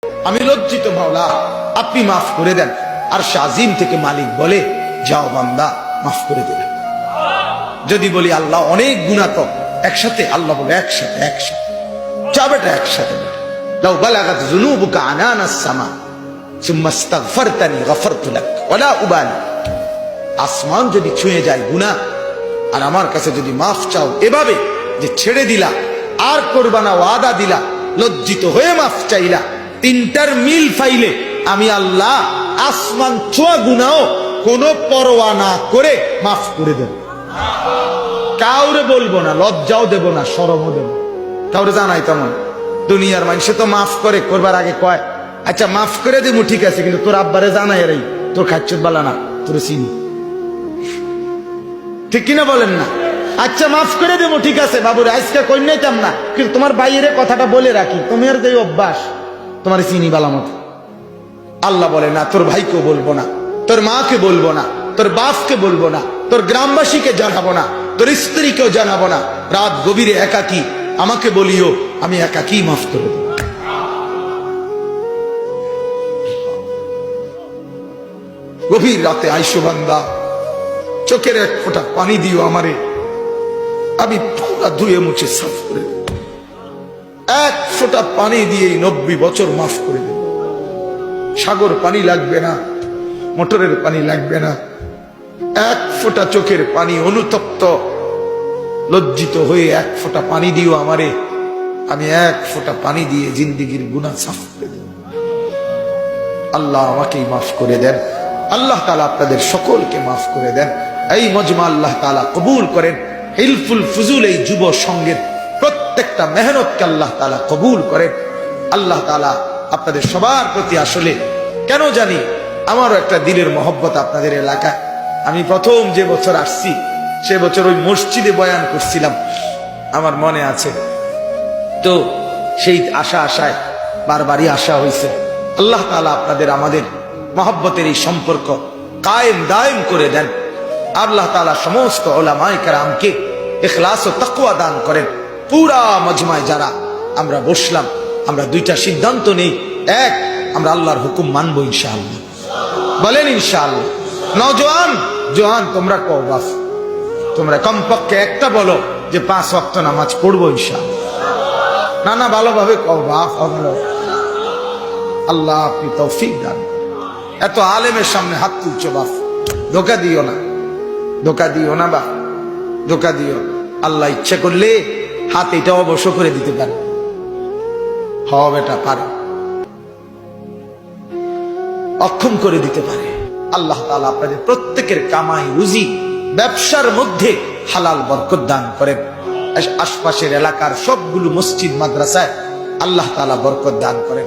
আমি লজ্জিত মাওলা, আপনি মাফ করে দেন। আর শাজিম থেকে মালিক বলে, যাও বান্দা, মাফ করে দিলাম। যদি বলি আল্লাহ অনেক গুনাহ তো একসাথে, আল্লাহ বলে একসাথে যা বেটা একসাথে। লাউ বালাগাত যুনুবুকা আনানাস সামা সুম্মা ইস্তাগফারতানি গফারতু লাক ওয়ালা উবালি। আসমান যদি ছুঁয়ে যায় গুনাহ, আর আমার কাছে যদি মাফ চাও এভাবে যে ছেড়ে দিলা, আর করবা না ওয়াদা দিলা, লজ্জিত হয়ে মাফ চাইলা, তিনটার মিল ফাইলে আমি আল্লাহ আসমান ছোঁয়া গুনাহও কোনো পরোয়া না করে মাফ করে দেব। কাউরে বলবো না, লজ্জাও দেব না, শরমও দেব, কাউরে জানাই তেমন। দুনিয়ার মানুষে তো মাফ করে, করবার আগে কয় আচ্ছা মাফ করে দেবো, ঠিক আছে, কিন্তু তোর আব্বারে জানাই রে, তোর খাচ্ছত বালা না, তোর চিনি, ঠিক কিনা বলেন না? আচ্ছা মাফ করে দেবো, ঠিক আছে বাবুরে, আজকে কই নাইতাম না, কিন্তু তোমার বাইরে কথাটা বলে রাখি, তোমার যে অভ্যাস, তোমার চিনি বালা মতো। আল্লাহ বলে না, তোর ভাইকে বলবো না, তোর মাকে বলবো না, তোর বাপকে বলবো না, তোর গ্রামবাসীকে জানাবো না, তোর স্ত্রীকেও জানাবো না। রাত গভীরে একাকী আমাকে বলিও, আমি একাকী মাফ করে দেব। গভীর রাতে আইসো বান্দা, চোখের এক ফোঁটা পানি দিও আমারে, আমি পুরা ধুয়ে মুছে সাফ করে দেব। এক ফোঁটা পানি দিয়ে 90 বছর মাফ করে দেব। সাগর পানি লাগবে না, মোটরের পানি লাগবে না, এক ফোঁটা চোখের পানি, অনুতপ্ত লজ্জিত হয়ে এক ফোঁটা পানি দিও আমারে, আমি এক ফোঁটা পানি দিয়ে জিন্দেগির গুনাহ সাফ করে দেব। আল্লাহ আমাকেই মাফ করে দেন। আল্লাহ তাআলা আপনাদের সকলকে মাফ করে দেন। এই মজমা আল্লাহ তাআলা কবুল করেন। হিলফুল ফুজুল এই যুব সঙ্গের প্রত্যেকটা মেহনতকে আল্লাহ তাআলা কবুল করেন। আল্লাহ তাআলা আপনাদের সবার প্রতি, আসলে কেন জানি আমারও একটা দিলের মহব্বত আপনাদের এলাকায়। আমি প্রথম যে বছর আসছি সে বছর ওই মসজিদে বয়ান করছিলাম, আমার মনে আছে। তো সেই আশায় বারবারই আসা হয়েছে। আল্লাহ তাআলা আপনাদের আমাদের মহব্বতের এই সম্পর্ক কায়েম দায়েম করে দেন। আল্লাহ তাআলা সমস্ত উলামায়ে কেরামকে ইখলাস ও তাকওয়া দান করেন। পুরা মজমায় যারা আমরা বসলাম, আমরা দুইটা সিদ্ধান্ত নেই। এক, আমরা আল্লাহর হুকুম মানবো ইনশাআল্লাহ, বলেন ইনশাআল্লাহ। নওজোয়ান জোয়ান তোমরা কও বাস, তোমরা কমপক্ষে একটা বলো যে 5 ওয়াক্ত নামাজ পড়বো ইনশাআল্লাহ। না ভালোভাবে কও বাপ, আল্লাহ আপনি তৌফিক দান। এত আলেমের সামনে হাত তুলছো বাপ, ধোকা দিও না, ধোকা দিও না বাপ, ধোকা দিও। আল্লাহ ইচ্ছে করলে হাত এটা অবশ্য করে দিতে পারে, হওয়া বেটা পারে, অক্ষম করে দিতে পারে। আল্লাহ তাআলা আপনাদের প্রত্যেকের কামাই রুজি ব্যবসার মধ্যে হালাল বরকত দান করেন। আশপাশের এলাকার সবগুলো মসজিদ মাদ্রাসায় আল্লাহ তাআলা বরকত দান করেন।